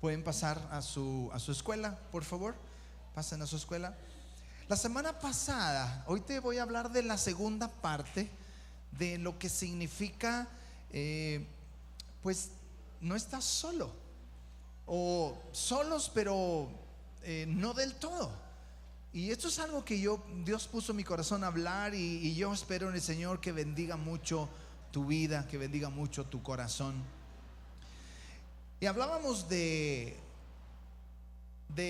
Pueden pasar a su escuela, por favor. Pasen a su escuela. La semana pasada, hoy te voy a hablar de la segunda parte de lo que significa, pues no estás solo, o solos, pero no del todo. Y esto es algo que Dios puso en mi corazón a hablar, y yo espero en el Señor que bendiga mucho tu vida, que bendiga mucho tu corazón. Y hablábamos de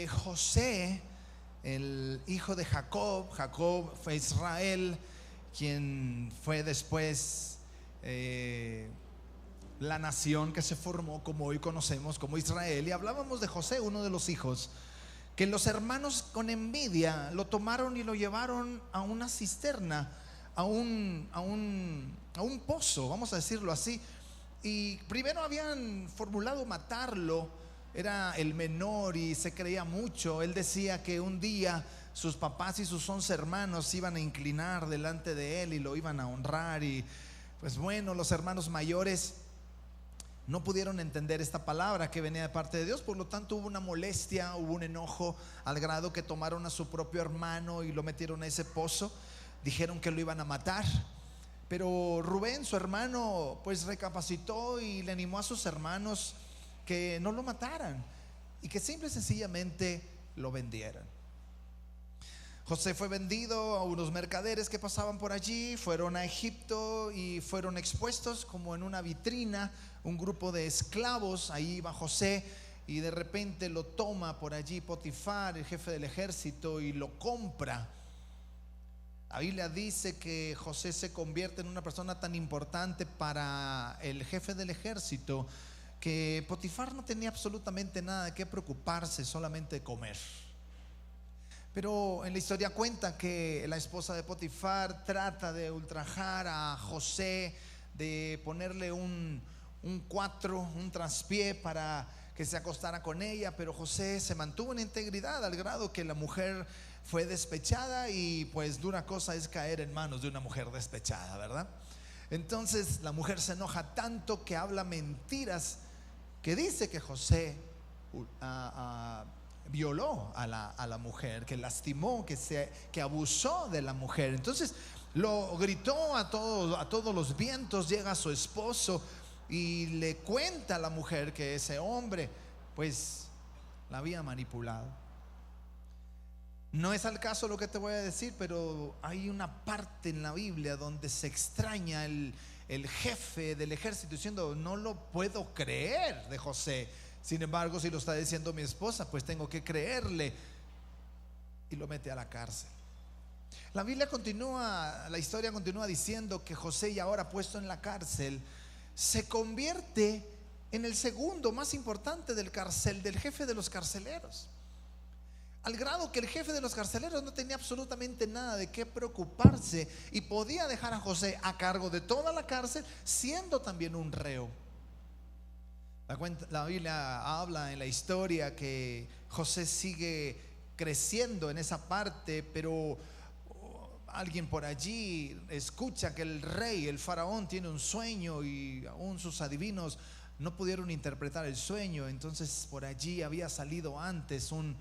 José, el hijo de Jacob. Jacob fue Israel, quien fue después la nación que se formó como hoy conocemos como Israel. Y hablábamos de José, uno de los hijos, que los hermanos con envidia lo tomaron y lo llevaron a una cisterna, a un pozo, vamos a decirlo así. Y primero habían formulado matarlo. Era el menor y se creía mucho. Él decía que un día sus papás y sus 11 hermanos se iban a inclinar delante de él y lo iban a honrar. Y pues bueno, los hermanos mayores no pudieron entender esta palabra que venía de parte de Dios. Por lo tanto hubo una molestia, hubo un enojo, al grado que tomaron a su propio hermano y lo metieron a ese pozo. Dijeron que lo iban a matar. Pero Rubén, su hermano, pues recapacitó y le animó a sus hermanos que no lo mataran y que simple y sencillamente lo vendieran. José fue vendido a unos mercaderes que pasaban por allí. Fueron a Egipto y fueron expuestos como en una vitrina, un grupo de esclavos. Ahí iba José y de repente lo toma por allí Potifar, el jefe del ejército, y lo compra. La Biblia dice que José se convierte en una persona tan importante para el jefe del ejército que Potifar no tenía absolutamente nada de qué preocuparse, solamente de comer. Pero en la historia cuenta que la esposa de Potifar trata de ultrajar a José, de ponerle un traspié para que se acostara con ella. Pero José se mantuvo en integridad, al grado que la mujer fue despechada. Y pues dura cosa es caer en manos de una mujer despechada, ¿verdad? Entonces la mujer se enoja tanto que habla mentiras, que dice que José violó a la mujer, que lastimó, que abusó de la mujer. Entonces lo gritó a todos los vientos. Llega su esposo y le cuenta a la mujer que ese hombre pues la había manipulado. No es al caso lo que te voy a decir, pero hay una parte en la Biblia donde se extraña el jefe del ejército diciendo: no lo puedo creer de José. Sin embargo, si lo está diciendo mi esposa, pues tengo que creerle. Y lo mete a la cárcel. La historia continúa diciendo que José, ya ahora puesto en la cárcel, se convierte en el segundo más importante del jefe de los carceleros. Al grado que el jefe de los carceleros no tenía absolutamente nada de qué preocuparse y podía dejar a José a cargo de toda la cárcel, siendo también un reo. La Biblia habla en la historia que José sigue creciendo en esa parte, pero alguien por allí escucha que el rey, el faraón, tiene un sueño y aún sus adivinos no pudieron interpretar el sueño. Entonces por allí había salido antes un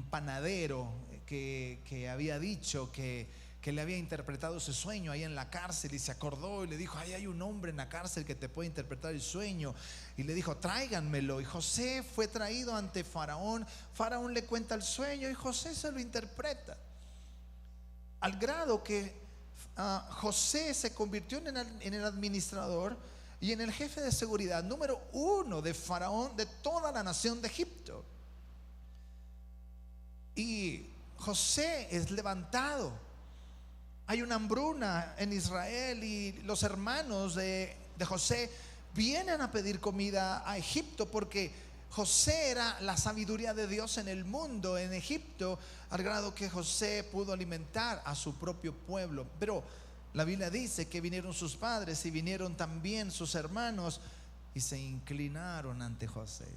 panadero que había dicho que le había interpretado ese sueño ahí en la cárcel, y se acordó y le dijo: ahí hay un hombre en la cárcel que te puede interpretar el sueño. Y le dijo: tráiganmelo. Y José fue traído ante Faraón. Faraón le cuenta el sueño y José se lo interpreta, al grado que José se convirtió en el administrador y en el jefe de seguridad número 1 de Faraón, de toda la nación de Egipto. Y José es levantado. Hay una hambruna en Israel y los hermanos de José vienen a pedir comida a Egipto, porque José era la sabiduría de Dios en el mundo, en Egipto, al grado que José pudo alimentar a su propio pueblo. Pero la Biblia dice que vinieron sus padres y vinieron también sus hermanos y se inclinaron ante José.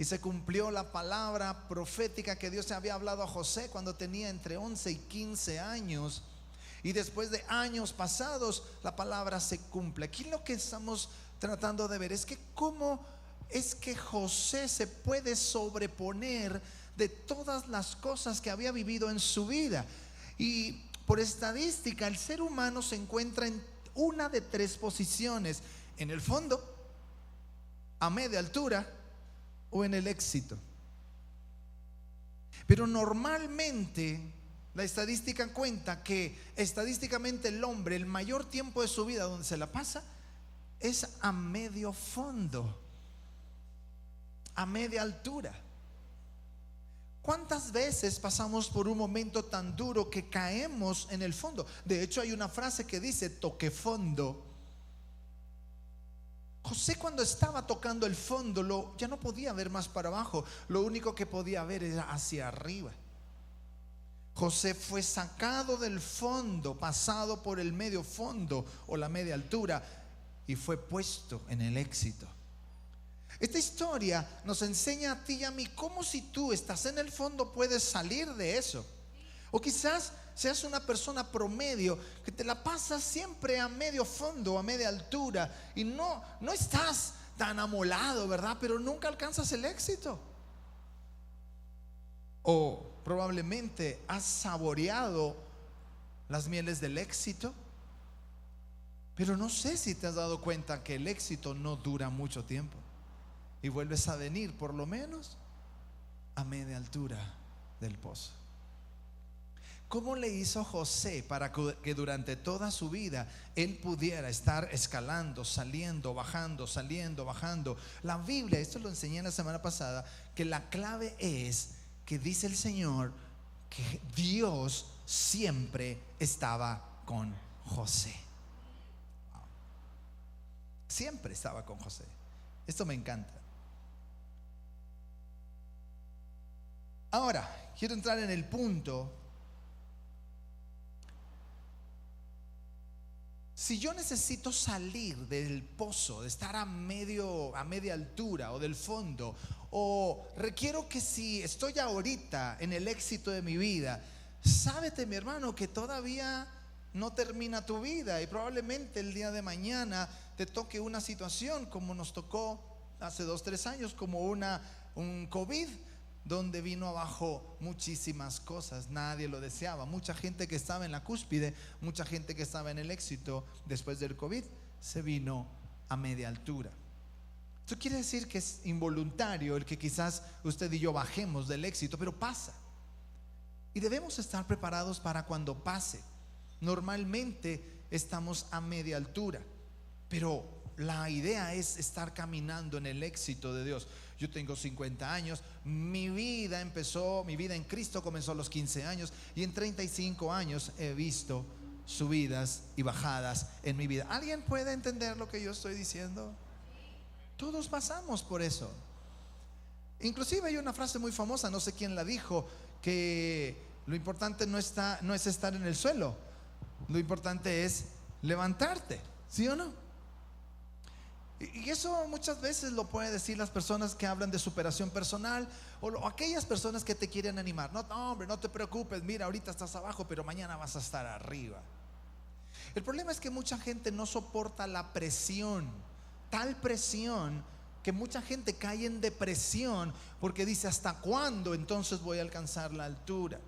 Y se cumplió la palabra profética que Dios había hablado a José cuando tenía entre 11 y 15 años. Y después de años pasados, la palabra se cumple. Aquí lo que estamos tratando de ver es que cómo es que José se puede sobreponer de todas las cosas que había vivido en su vida. Y por estadística, el ser humano se encuentra en una de tres posiciones: en el fondo, a media altura o en el éxito. Pero normalmente la estadística cuenta que estadísticamente el hombre, el mayor tiempo de su vida donde se la pasa es a medio fondo, a media altura. ¿Cuántas veces pasamos por un momento tan duro que caemos en el fondo? De hecho, hay una frase que dice: toqué fondo. José, cuando estaba tocando el fondo, ya no podía ver más para abajo. Lo único que podía ver era hacia arriba. José fue sacado del fondo, pasado por el medio fondo o la media altura, y fue puesto en el éxito. Esta historia nos enseña a ti y a mí cómo, si tú estás en el fondo, puedes salir de eso. O quizás seas una persona promedio que te la pasas siempre a medio fondo, a media altura, y no estás tan amolado, ¿verdad? Pero nunca alcanzas el éxito. O probablemente has saboreado las mieles del éxito, pero no sé si te has dado cuenta que el éxito no dura mucho tiempo y vuelves a venir por lo menos a media altura del pozo. ¿Cómo le hizo José para que durante toda su vida él pudiera estar escalando, saliendo, bajando, saliendo, bajando? La Biblia, esto lo enseñé la semana pasada, que la clave es que dice el Señor que Dios siempre estaba con José. Siempre estaba con José. Esto me encanta. Ahora, quiero entrar en el punto. Si yo necesito salir del pozo, de estar a media altura o del fondo, o requiero que, si estoy ahorita en el éxito de mi vida, sábete, mi hermano, que todavía no termina tu vida y probablemente el día de mañana te toque una situación como nos tocó hace 2-3 años, como un COVID, donde vino abajo muchísimas cosas. Nadie lo deseaba. Mucha gente que estaba en la cúspide, mucha gente que estaba en el éxito después del COVID, se vino a media altura. Esto quiere decir que es involuntario el que quizás usted y yo bajemos del éxito, pero pasa. Y debemos estar preparados para cuando pase. Normalmente estamos a media altura, pero la idea es estar caminando en el éxito de Dios. Yo tengo 50 años, mi vida en Cristo comenzó a los 15 años, y en 35 años he visto subidas y bajadas en mi vida. ¿Alguien puede entender lo que yo estoy diciendo? Todos pasamos por eso. Inclusive hay una frase muy famosa, no sé quién la dijo, que lo importante no es estar en el suelo, lo importante es levantarte, ¿sí o no? Y eso muchas veces lo pueden decir las personas que hablan de superación personal, o aquellas personas que te quieren animar. No, hombre, no te preocupes, mira, ahorita estás abajo, pero mañana vas a estar arriba. El problema es que mucha gente no soporta la presión, tal presión que mucha gente cae en depresión porque dice: ¿hasta cuándo entonces voy a alcanzar la altura?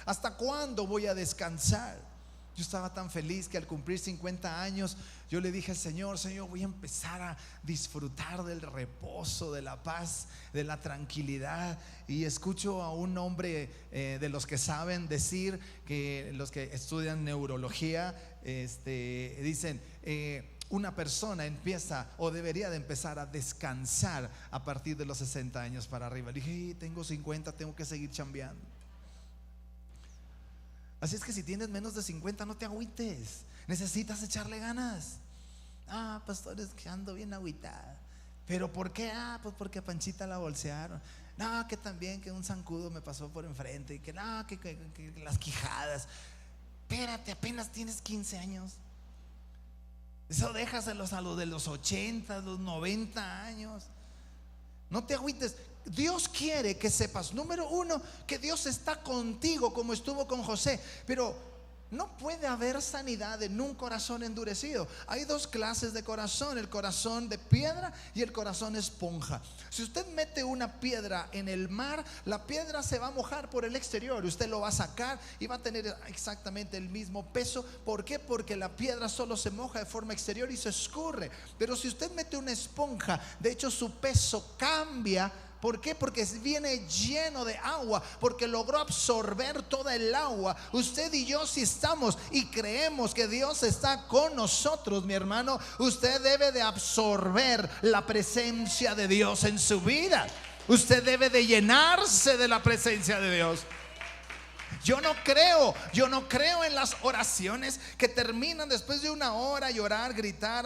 ¿Hasta cuándo voy a descansar? Yo estaba tan feliz que al cumplir 50 años yo le dije al Señor: Señor, voy a empezar a disfrutar del reposo, de la paz, de la tranquilidad. Y escucho a un hombre de los que saben decir, que los que estudian neurología, dicen: una persona empieza o debería de empezar a descansar a partir de los 60 años para arriba. Le dije: tengo 50, tengo que seguir chambeando. Así es que si tienes menos de 50, no te agüites, necesitas echarle ganas. Pastor, es que ando bien agüitada. ¿Pero por qué? Pues porque a Panchita la bolsearon. No, que también que un zancudo me pasó por enfrente. Y que no, que las quijadas. Espérate, apenas tienes 15 años. Eso déjaselos a los de los 80, los 90 años. No te agüites. Dios quiere que sepas, número uno, que Dios está contigo como estuvo con José. Pero No puede haber sanidad en un corazón endurecido. Hay dos clases de corazón: el corazón de piedra y el corazón esponja. Si usted mete una piedra en el mar, la piedra se va a mojar por el exterior. Usted lo va a sacar y va a tener exactamente el mismo peso. ¿Por qué? Porque la piedra solo se moja de forma exterior y se escurre. Pero si usted mete una esponja, de hecho su peso cambia. ¿Por qué? Porque viene lleno de agua, porque logró absorber toda el agua. Usted y yo, si estamos y creemos que Dios está con nosotros, mi hermano, usted debe de absorber la presencia de Dios en su vida. Usted debe de llenarse de la presencia de Dios. Yo no creo en las oraciones que terminan después de una hora, llorar, gritar,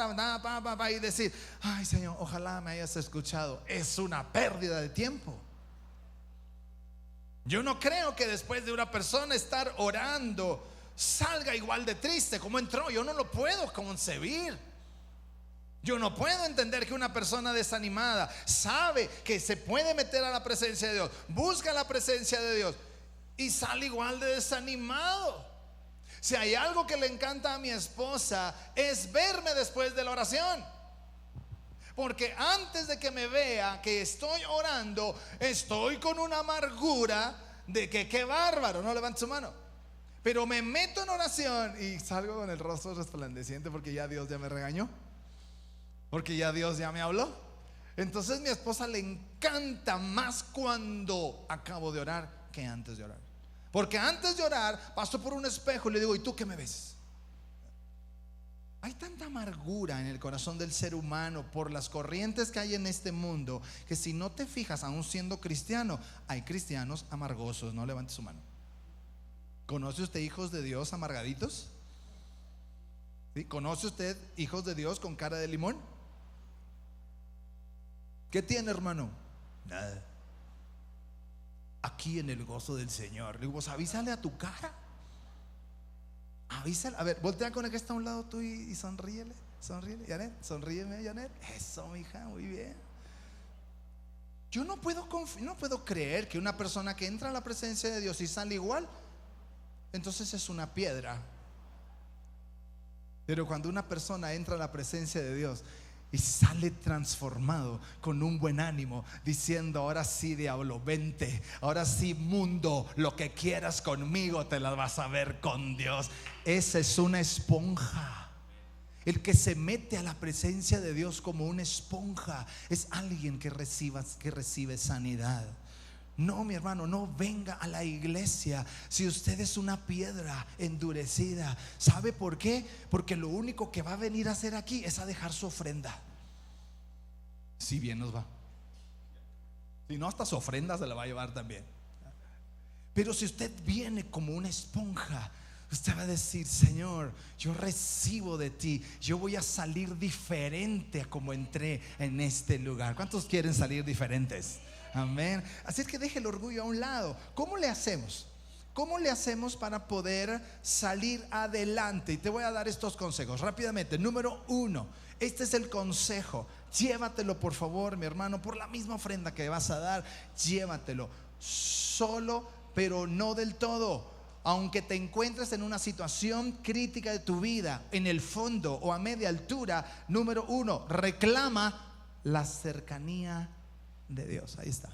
y decir: ay, Señor, ojalá me hayas escuchado. Es una pérdida de tiempo. Yo no creo que después de una persona estar orando salga igual de triste como entró. Yo no lo puedo concebir. Yo no puedo entender que una persona desanimada sabe que se puede meter a la presencia de Dios, busca la presencia de Dios y sale igual de desanimado. Si hay algo que le encanta a mi esposa, es verme después de la oración. Porque antes de que me vea que estoy orando, estoy con una amargura de que qué bárbaro, no levante su mano. Pero me meto en oración y salgo con el rostro resplandeciente porque ya Dios ya me regañó, porque ya Dios ya me habló. Entonces mi esposa le encanta más cuando acabo de orar que antes de orar. Porque antes de orar paso por un espejo y le digo: ¿y tú qué me ves? Hay tanta amargura en el corazón del ser humano por las corrientes que hay en este mundo, que si no te fijas, aún siendo cristiano, hay cristianos amargosos. No levante su mano. ¿Conoce usted hijos de Dios amargaditos? ¿Sí? ¿Conoce usted hijos de Dios con cara de limón? ¿Qué tiene, hermano? Nada. Aquí en el gozo del Señor. Le digo: pues avísale a tu cara. Avísale. A ver, voltea con el que está a un lado tú y sonríele. Sonríele, Janet, sonríeme, Janet. Eso, mija, muy bien. Yo no puedo creer que una persona que entra a la presencia de Dios y sale igual, entonces es una piedra. Pero cuando una persona entra a la presencia de Dios y sale transformado, con un buen ánimo, diciendo: ahora sí, diablo, vente. Ahora sí, mundo, lo que quieras conmigo te las vas a ver con Dios. Esa es una esponja. El que se mete a la presencia de Dios como una esponja es alguien que recibe sanidad. No, mi hermano, no venga a la iglesia si usted es una piedra endurecida. ¿Sabe por qué? Porque lo único que va a venir a hacer aquí es a dejar su ofrenda. Si bien nos va. Si no, hasta su ofrenda se la va a llevar también. Pero si usted viene como una esponja, usted va a decir: Señor, yo recibo de ti. Yo voy a salir diferente a como entré en este lugar. ¿Cuántos quieren salir diferentes? Amén. Así es que deje el orgullo a un lado. ¿Cómo le hacemos? ¿Cómo le hacemos para poder salir adelante? Y te voy a dar estos consejos rápidamente. Número 1, este es el consejo. Llévatelo, por favor, mi hermano, por la misma ofrenda que vas a dar. Llévatelo solo, pero no del todo. Aunque te encuentres en una situación crítica de tu vida, en el fondo o a media altura, número 1, reclama la cercanía de Dios. Ahí está.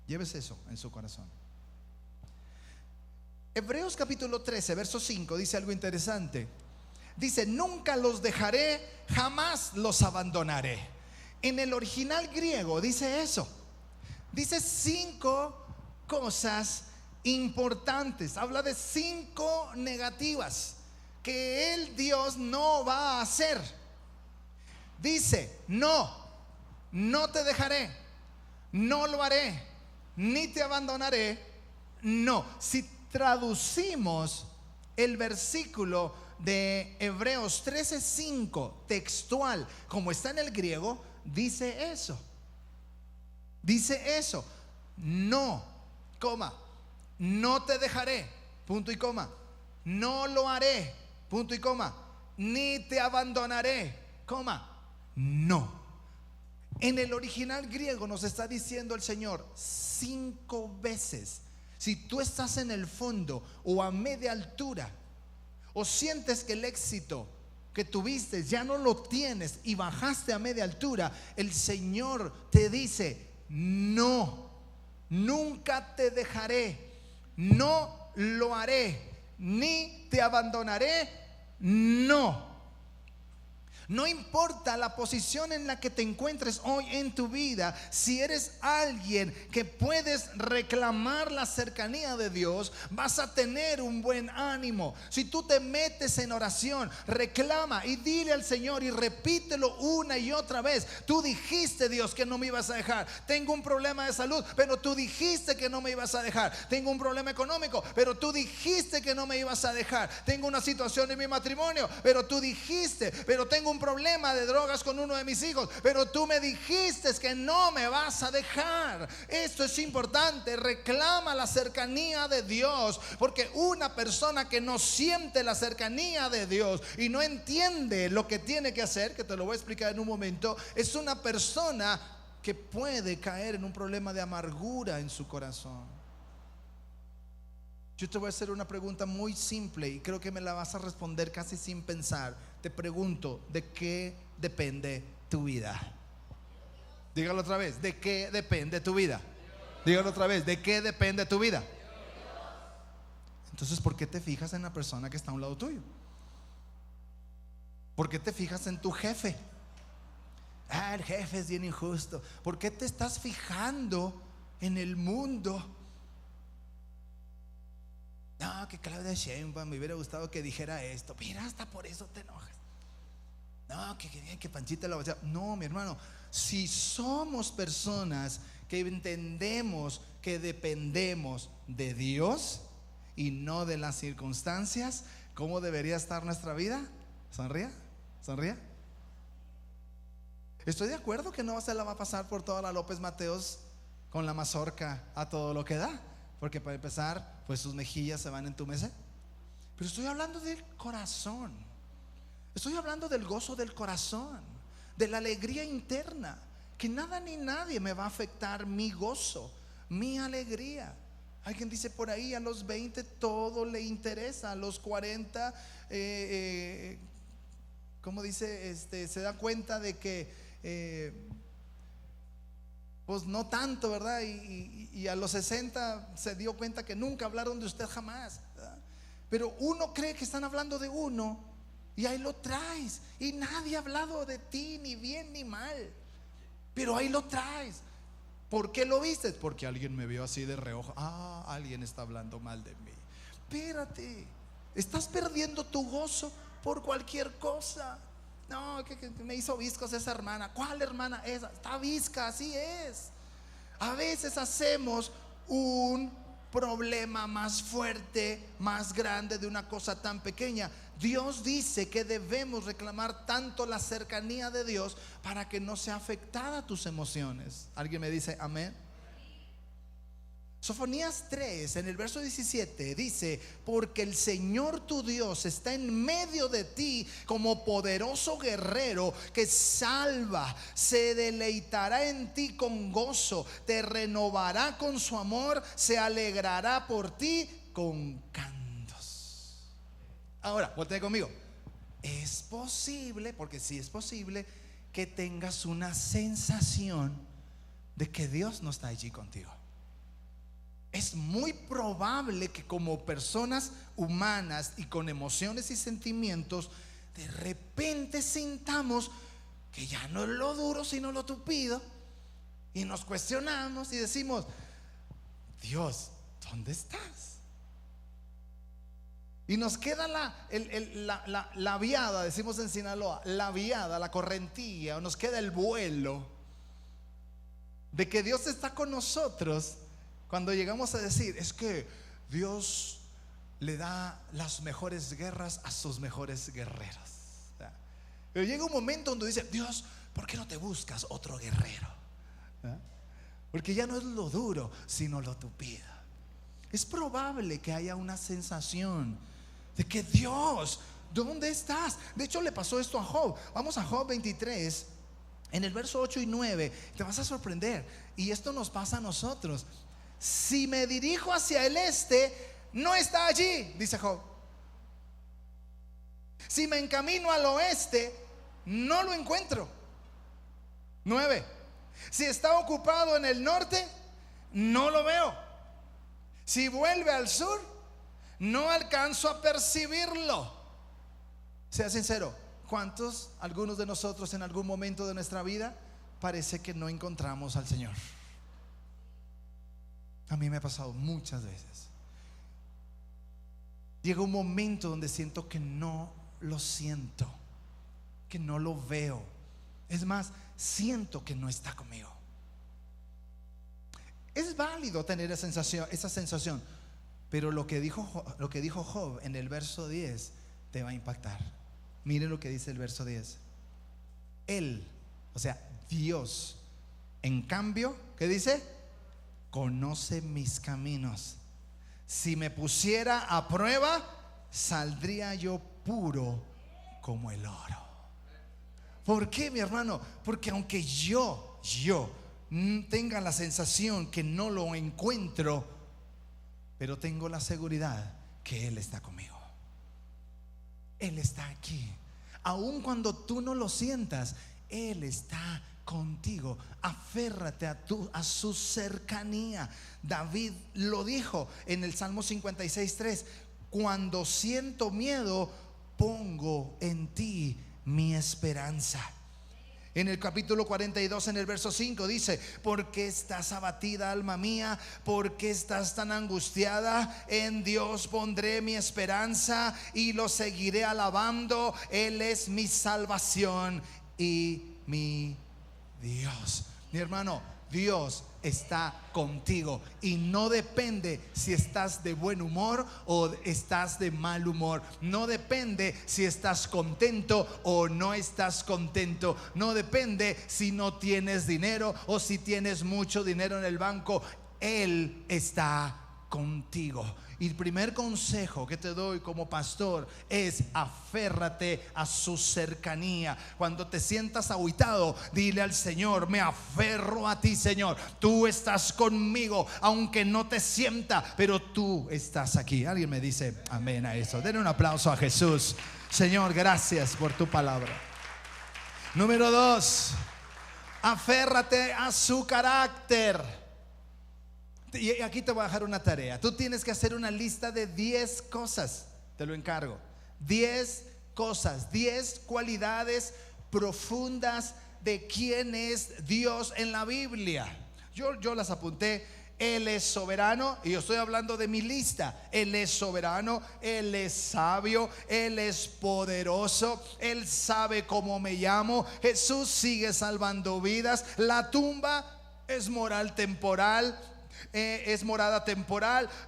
Llévese eso en su corazón. Hebreos capítulo 13 verso 5 dice algo interesante. Dice: nunca los dejaré, jamás los abandonaré. En el original griego dice eso. Dice 5 cosas importantes. Habla de 5 negativas que el Dios no va a hacer. Dice: no te dejaré, no lo haré, ni te abandonaré. No. Si traducimos el versículo de Hebreos 13:5 textual como está en el griego, dice eso. Dice eso: no, coma, no te dejaré, punto y coma, no lo haré, punto y coma, ni te abandonaré, coma, no. En el original griego nos está diciendo el Señor 5 veces: si tú estás en el fondo o a media altura, o sientes que el éxito que tuviste ya no lo tienes y bajaste a media altura, el Señor te dice: no, nunca te dejaré, no lo haré, ni te abandonaré. No importa la posición en la que te encuentres hoy en tu vida, si eres alguien que puedes reclamar la cercanía de Dios, vas a tener un buen ánimo. Si tú te metes en oración, reclama y dile al Señor y repítelo una y otra vez: tú dijiste, Dios, que no me ibas a dejar. Tengo un problema de salud, pero tú dijiste que no me ibas a dejar. Tengo un problema económico, pero tú dijiste que no me ibas a dejar. Tengo una situación en mi matrimonio, pero tú dijiste. Pero tengo un problema de drogas con uno de mis hijos, pero tú me dijiste que no me vas a dejar. Esto es importante. Reclama la cercanía de Dios, porque una persona que no siente la cercanía de Dios y no entiende lo que tiene que hacer, que te lo voy a explicar en un momento, es una persona que puede caer en un problema de amargura en su corazón. Yo te voy a hacer una pregunta muy simple y creo que me la vas a responder casi sin pensar. Te pregunto: ¿de qué depende tu vida? Dígalo otra vez: ¿de qué depende tu vida? Dígalo otra vez: ¿de qué depende tu vida? Entonces, ¿por qué te fijas en la persona que está a un lado tuyo? ¿Por qué te fijas en tu jefe? El jefe es bien injusto. ¿Por qué te estás fijando en el mundo? No, que Claudia Sheinbaum, me hubiera gustado que dijera esto. Mira, hasta por eso te enojas. No, que Panchita la vacía. No, mi hermano, si somos personas que entendemos que dependemos de Dios y no de las circunstancias, ¿cómo debería estar nuestra vida? Sonría, sonría. Estoy de acuerdo que no se la va a pasar por toda la López Mateos con la mazorca a todo lo que da, porque para empezar, pues sus mejillas se van a entumecer. Pero estoy hablando del corazón. Estoy hablando del gozo del corazón, de la alegría interna, que nada ni nadie me va a afectar mi gozo, mi alegría. Alguien dice por ahí: a los 20 todo le interesa, a los 40 ¿cómo dice? Se da cuenta de que pues no tanto, ¿verdad? Y a los 60 se dio cuenta que nunca hablaron de usted jamás, ¿verdad? Pero uno cree que están hablando de uno y ahí lo traes, y nadie ha hablado de ti ni bien ni mal, pero ahí lo traes. ¿Por qué lo viste? Porque alguien me vio así de reojo. Alguien está hablando mal de mí. Espérate, estás perdiendo tu gozo por cualquier cosa. No, que me hizo viscos esa hermana. ¿Cuál hermana? Esa está visca, así es. A veces hacemos un problema más fuerte, más grande de una cosa tan pequeña. Dios dice que debemos reclamar tanto la cercanía de Dios para que no sea afectada tus emociones. ¿Alguien me dice amén? Sofonías 3 en el verso 17 dice: porque el Señor tu Dios está en medio de ti como poderoso guerrero que salva, se deleitará en ti con gozo, te renovará con su amor, se alegrará por ti con cantos. Ahora, voltea conmigo. Es posible, porque sí es posible, que tengas una sensación de que Dios no está allí contigo. Es muy probable que como personas humanas y con emociones y sentimientos, de repente sintamos que ya no es lo duro sino lo tupido, y nos cuestionamos y decimos: Dios, ¿dónde estás? Y nos queda la viada, decimos en Sinaloa, la viada, la correntilla, o nos queda el vuelo de que Dios está con nosotros. Cuando llegamos a decir: es que Dios le da las mejores guerras a sus mejores guerreros. Pero llega un momento donde dice: Dios, ¿por qué no te buscas otro guerrero? Porque ya no es lo duro, sino lo tupido. Es probable que haya una sensación de que Dios, ¿dónde estás? De hecho, le pasó esto a Job. Vamos a Job 23, en el verso 8 y 9. Te vas a sorprender. Y esto nos pasa a nosotros. Si me dirijo hacia el este, no está allí, dice Job. Si me encamino al oeste, no lo encuentro. 9. Si está ocupado en el norte, no lo veo. Si vuelve al sur, no alcanzo a percibirlo. Sea sincero, algunos de nosotros en algún momento de nuestra vida parece que no encontramos al Señor? A mí me ha pasado muchas veces. Llega un momento donde siento que no lo siento, que no lo veo. Es más, siento que no está conmigo. Es válido tener esa sensación, pero lo que dijo Job en el verso 10 te va a impactar. Miren lo que dice el verso 10. Él, o sea, Dios, en cambio, ¿qué dice? Conoce mis caminos. Si me pusiera a prueba, saldría yo puro como el oro. ¿Por qué, mi hermano? Porque aunque yo tenga la sensación que no lo encuentro, pero tengo la seguridad que Él está conmigo. Él está aquí. Aun cuando tú no lo sientas, Él está contigo. Aférrate a su cercanía. David lo dijo en el Salmo 56:3: cuando siento miedo, pongo en ti mi esperanza. En el capítulo 42, en el verso 5 dice: ¿por qué estás abatida, alma mía? ¿Por qué estás tan angustiada? En Dios pondré mi esperanza y lo seguiré alabando. Él es mi salvación y mi Dios. Mi hermano, Dios está contigo y no depende si estás de buen humor o estás de mal humor. No depende si estás contento o no estás contento. No depende si no tienes dinero o si tienes mucho dinero en el banco. Él está contigo. Y el primer consejo que te doy como pastor es: aférrate a su cercanía. Cuando te sientas agüitado, dile al Señor: me aferro a ti, Señor. Tú estás conmigo, aunque no te sienta, pero tú estás aquí. Alguien me dice amén a eso. Denle un aplauso a Jesús. Señor, gracias por tu palabra. Número 2, aférrate a su carácter. Y aquí te voy a dejar una tarea. Tú tienes que hacer una lista de 10 cosas. Te lo encargo. 10 cosas, 10 cualidades profundas de quién es Dios en la Biblia. Yo las apunté. Él es soberano, y yo estoy hablando de mi lista. Él es soberano, Él es sabio, Él es poderoso, Él sabe cómo me llamo. Jesús sigue salvando vidas. La tumba es morada temporal.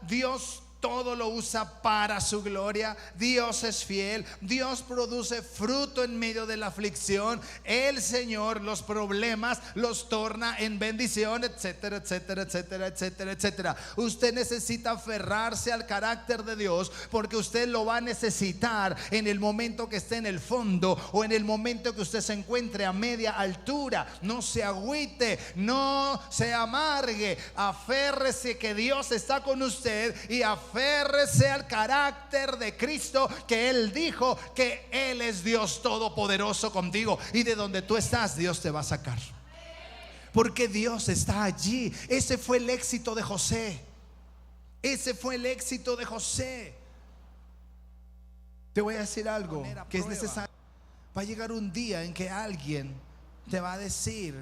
Dios todo lo usa para su gloria. Dios es fiel. Dios produce fruto en medio de la aflicción. El Señor los problemas los torna en bendición, etcétera, etcétera, etcétera, etcétera, etcétera. Usted necesita aferrarse al carácter de Dios, porque usted lo va a necesitar en el momento que esté en el fondo o en el momento que usted se encuentre a media altura. No se agüite, no se amargue. Aférrese que Dios está con usted y aférrese al carácter de Cristo, que Él dijo que Él es Dios todopoderoso contigo, y de donde tú estás Dios te va a sacar, porque Dios está allí. Ese fue el éxito de José. Ese fue el éxito de José. Te voy a decir algo que es necesario. Va a llegar un día en que alguien te va a decir: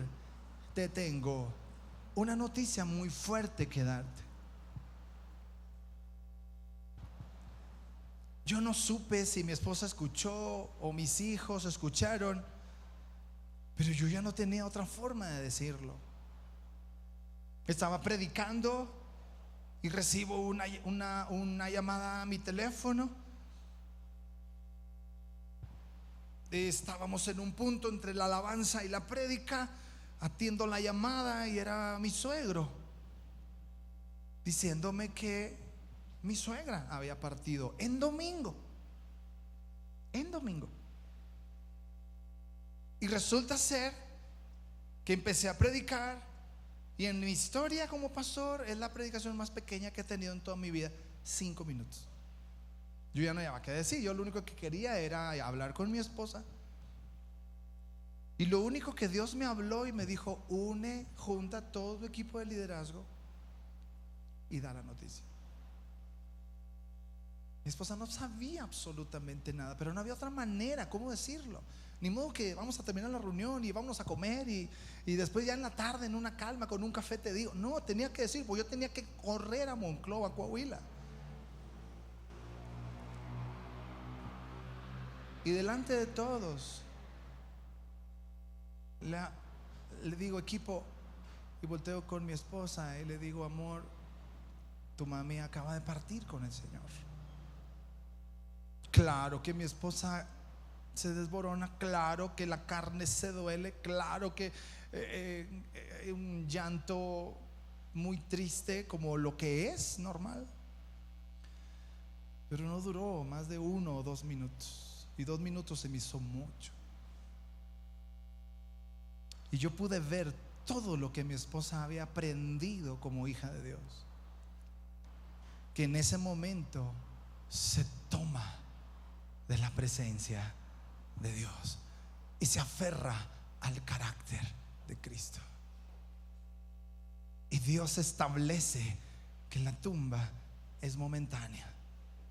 te tengo una noticia muy fuerte que darte. Yo no supe si mi esposa escuchó o mis hijos escucharon, pero yo ya no tenía otra forma de decirlo. Estaba predicando y recibo una llamada a mi teléfono. Estábamos en un punto entre la alabanza y la prédica. Atiendo la llamada y era mi suegro, diciéndome que mi suegra había partido en domingo. Y resulta ser que empecé a predicar, y en mi historia como pastor es la predicación más pequeña que he tenido en toda mi vida. 5 minutos. Yo ya no había qué decir. Yo lo único que quería era hablar con mi esposa. Y lo único que Dios me habló y me dijo: junta todo tu equipo de liderazgo y da la noticia. Mi esposa no sabía absolutamente nada, pero no había otra manera, ¿cómo decirlo? Ni modo que vamos a terminar la reunión y vamos a comer y después ya en la tarde en una calma con un café te digo. No, tenía que decir, porque yo tenía que correr a Monclova, a Coahuila. Y delante de todos le digo: equipo, y volteo con mi esposa y le digo: amor, tu mami acaba de partir con el Señor. Claro que mi esposa se desborona, claro que la carne se duele, claro que un llanto muy triste, como lo que es normal. Pero no duró más de 1 o 2 minutos, y 2 minutos se me hizo mucho. Y yo pude ver todo lo que mi esposa había aprendido como hija de Dios, que en ese momento se toma de la presencia de Dios y se aferra al carácter de Cristo. Y Dios establece que la tumba es momentánea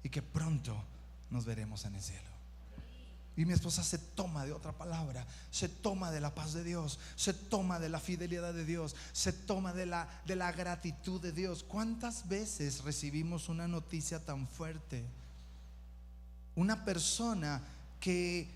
y que pronto nos veremos en el cielo. Y mi esposa se toma de otra palabra, se toma de la paz de Dios, se toma de la fidelidad de Dios, se toma de la gratitud de Dios. ¿Cuántas veces recibimos una noticia tan fuerte? Una persona que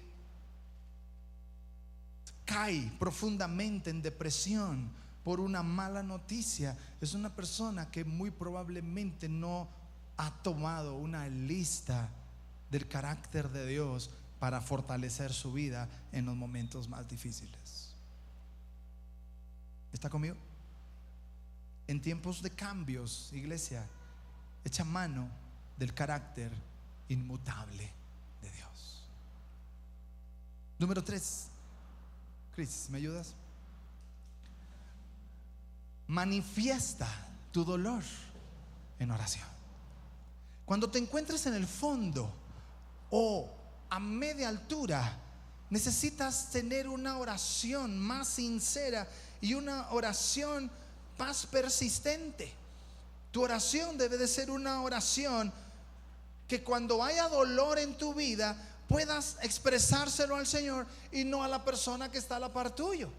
cae profundamente en depresión por una mala noticia es una persona que muy probablemente no ha tomado una lista del carácter de Dios para fortalecer su vida en los momentos más difíciles. ¿Está conmigo? En tiempos de cambios, iglesia, echa mano del carácter inmutable de Dios. Número 3, Cris, ¿me ayudas? Manifiesta tu dolor en oración. Cuando te encuentres en el fondo o a media altura, necesitas tener una oración más sincera y una oración más persistente. Tu oración debe de ser una oración que cuando haya dolor en tu vida puedas expresárselo al Señor y no a la persona que está a la par tuyo.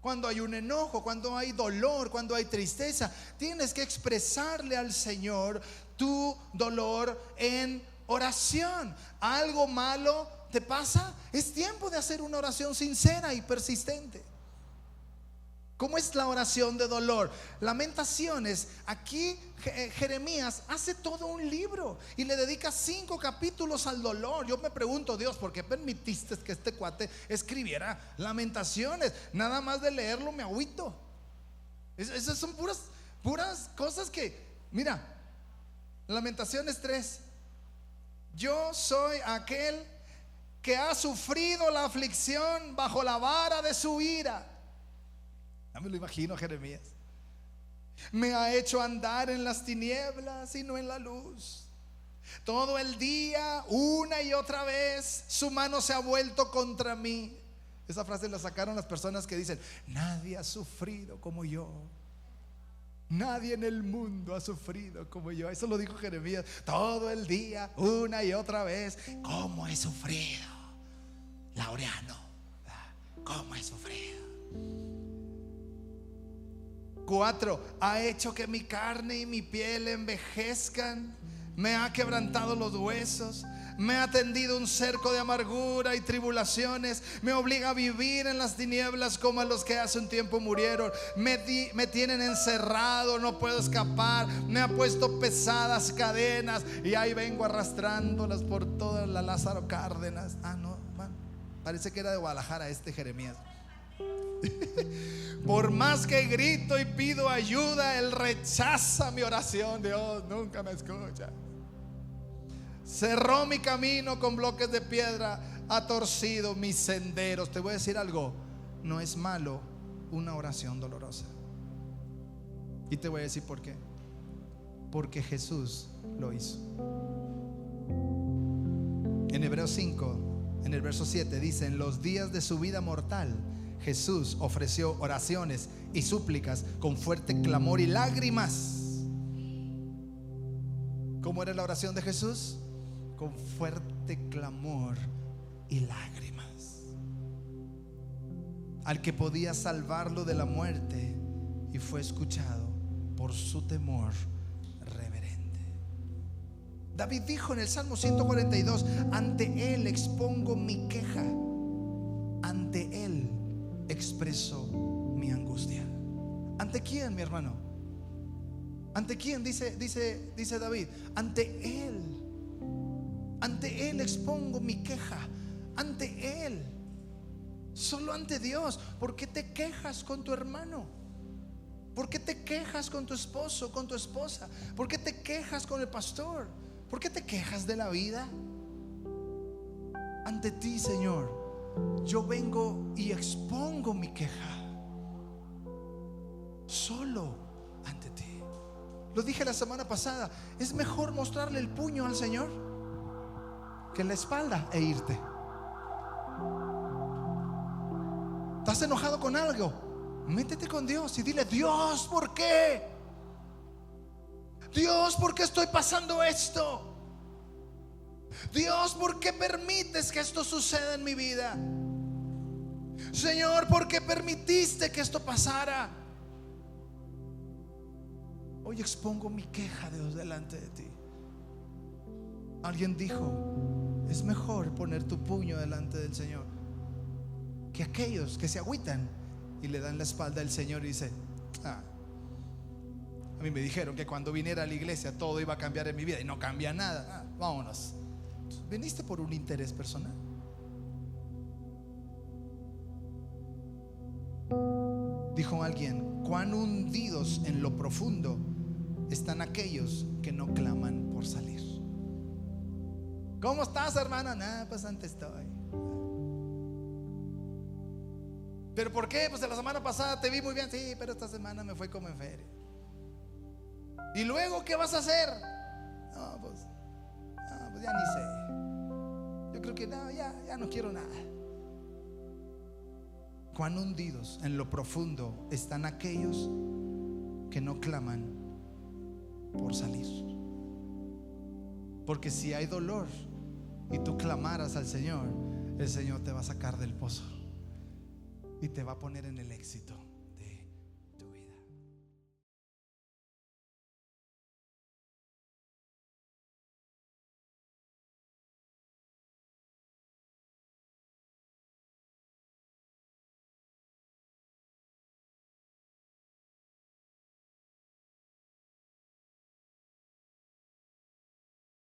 Cuando hay un enojo, cuando hay dolor, cuando hay tristeza, tienes que expresarle al Señor tu dolor en oración. ¿Algo malo te pasa? Es tiempo de hacer una oración sincera y persistente. ¿Cómo es la oración de dolor? Lamentaciones. Aquí Jeremías hace todo un libro y le dedica 5 capítulos al dolor. Yo me pregunto: Dios, ¿por qué permitiste que este cuate escribiera Lamentaciones? Nada más de leerlo me agüito. Esas son puras cosas que, mira, Lamentaciones 3. Yo soy aquel que ha sufrido la aflicción bajo la vara de su ira. Ya me lo imagino, Jeremías. Me ha hecho andar en las tinieblas y no en la luz. Todo el día, una y otra vez, su mano se ha vuelto contra mí. Esa frase la sacaron las personas que dicen: nadie ha sufrido como yo. Nadie en el mundo ha sufrido como yo. Eso lo dijo Jeremías. Todo el día, una y otra vez. ¿Cómo he sufrido, Laureano? ¿Cómo he sufrido? 4. Ha hecho que mi carne y mi piel envejezcan. Me ha quebrantado los huesos. Me ha tendido un cerco de amargura y tribulaciones. Me obliga a vivir en las tinieblas como a los que hace un tiempo murieron. Me tienen encerrado, no puedo escapar. Me ha puesto pesadas cadenas y ahí vengo arrastrándolas por toda la Lázaro Cárdenas. No, man, parece que era de Guadalajara este Jeremías. Por más que grito y pido ayuda, él rechaza mi oración. Dios nunca me escucha. Cerró mi camino con bloques de piedra, ha torcido mis senderos. Te voy a decir algo: no es malo una oración dolorosa. Y te voy a decir por qué. Porque Jesús lo hizo. En Hebreos 5, en el verso 7 dice: en los días de su vida mortal, Jesús ofreció oraciones y súplicas con fuerte clamor y lágrimas. ¿Cómo era la oración de Jesús? Con fuerte clamor y lágrimas. Al que podía salvarlo de la muerte, y fue escuchado por su temor reverente. David dijo en el Salmo 142: ante él expongo mi queja, ante él expreso mi angustia. ¿Ante quién, mi hermano? ¿Ante quién? Dice David: ante él expongo mi queja, ante él, solo ante Dios. ¿Por qué te quejas con tu hermano? ¿Por qué te quejas con tu esposo, con tu esposa? ¿Por qué te quejas con el pastor? ¿Por qué te quejas de la vida? Ante ti, Señor, yo vengo y expongo mi queja, solo ante ti. Lo dije la semana pasada: es mejor mostrarle el puño al Señor que la espalda e irte. ¿Estás enojado con algo? Métete con Dios y dile: Dios, ¿por qué? Dios, ¿por qué estoy pasando esto? Dios, ¿por qué permites que esto suceda en mi vida? Señor, ¿por qué permitiste que esto pasara? Hoy expongo mi queja, Dios, delante de ti. Alguien dijo: es mejor poner tu puño delante del Señor que aquellos que se agüitan y le dan la espalda al Señor y dice: a mí me dijeron que cuando viniera a la iglesia todo iba a cambiar en mi vida, y no cambia nada. Vámonos. Viniste por un interés personal. Dijo alguien: cuán hundidos en lo profundo están aquellos que no claman por salir. ¿Cómo estás, hermana? Nada, pues antes estoy. ¿Pero por qué? Pues la semana pasada te vi muy bien. Sí, pero esta semana me fue como en feria. ¿Y luego qué vas a hacer? No, pues ya ni sé. Yo creo que no, ya no quiero nada. Cuán hundidos en lo profundo están aquellos que no claman por salir. Porque si hay dolor y tú clamaras al Señor, el Señor te va a sacar del pozo y te va a poner en el éxito.